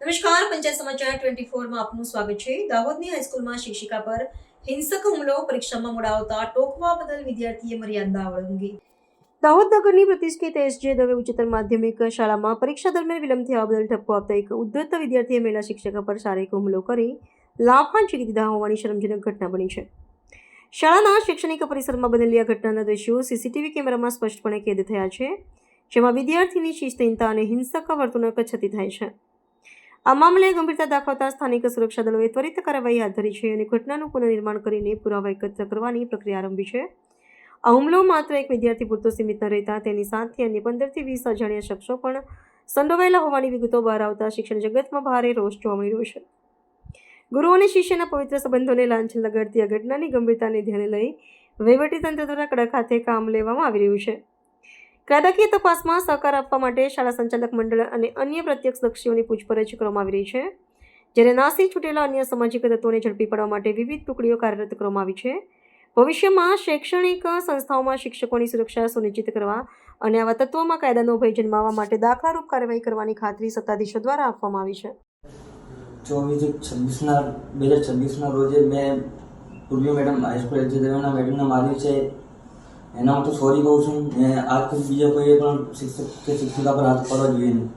નમસ્કાર, પંચાયત સમાચાર 24 માં આપનું સ્વાગત છે। દાહોદની હાઈસ્કૂલમાં શિક્ષિકા પર હિંસક હુમલો, પરીક્ષામાં મોડા આવતા ટોકવા બદલ વિદ્યાર્થીએ મર્યાદા ઓળંગી। દાહોદ નગરની પ્રતિષ્ઠિત એસ.જે. દવે ઉચ્ચતર માધ્યમિક શાળામાં પરીક્ષા દરમિયાન વિલંબ થયા બદલ ઠપકો આપતા એક ઉદ્ધત વિદ્યાર્થીએ મહિલા શિક્ષક પર શારીરિક હુમલો કરી લાફા ઝીકી દીધા હોવાની શરમજનક ઘટના બની છે। શાળાના શૈક્ષણિક પરિસરમાં બનેલી આ ઘટનાના દ્રશ્યો સીસીટીવી કેમેરામાં સ્પષ્ટપણે કેદ થયા છે, જેમાં વિદ્યાર્થીની શિસ્તહીનતા અને હિંસક વર્તણૂક છતી થાય છે। આ મામલે ગંભીરતા દાખવતા સ્થાનિક સુરક્ષા દળોએ ત્વરિત કાર્યવાહી હાથ ધરી છે અને ઘટનાનું પુનર્નિર્માણ કરીને પુરાવા એકત્ર કરવાની પ્રક્રિયા આરંભી છે। આ હુમલો માત્ર એક વિદ્યાર્થી પૂરતો સીમિત ન રહેતા તેની સાથે અન્ય 15 થી 20 અજાણ્યા શખ્સો પણ સંડોવાયેલા હોવાની વિગતો બહાર આવતા શિક્ષણ જગતમાં ભારે રોષ જોવા મળી રહ્યો છે। ગુરુ અને શિષ્યના પવિત્ર સંબંધોને લાંછન લગાડતી આ ઘટનાની ગંભીરતાને ધ્યાને લઈ વહીવટીતંત્ર દ્વારા કડક હાથે કામ લેવામાં આવી રહ્યું છે। કાયદાકીય તપાસમાં સહકાર આપવા માટે શાળા સંચાલક મંડળ અને અન્ય પ્રત્યક્ષદર્શીઓની પૂછપરછ કરવામાં આવી રહી છે, જ્યારે નાસી છૂટેલા અન્ય સામાજિક તત્વોને ઝડપી પાડવા માટે વિવિધ ટુકડીઓ કાર્યરત કરવામાં આવી છે। ભવિષ્યમાં શૈક્ષણિક સંસ્થાઓમાં શિક્ષકોની સુરક્ષા સુનિશ્ચિત કરવા અને આવા તત્વોમાં કાયદાનો ભય જન્માવવા માટે દાખલારૂપ કાર્યવાહી કરવાની ખાતરી સત્તાધીશો દ્વારા આપવામાં આવી છે। 2026ના રોજે મેં પૂર્વી મેડમ હાઈસ્કૂલ એસ.જે. દવેના મેડમને માર્યું છે। એના હું તો સોરી કહું છું। ને આજથી બીજા કોઈ પણ શિક્ષક કે શિક્ષિકા પર હાથ પડવા જોઈએ નહીં।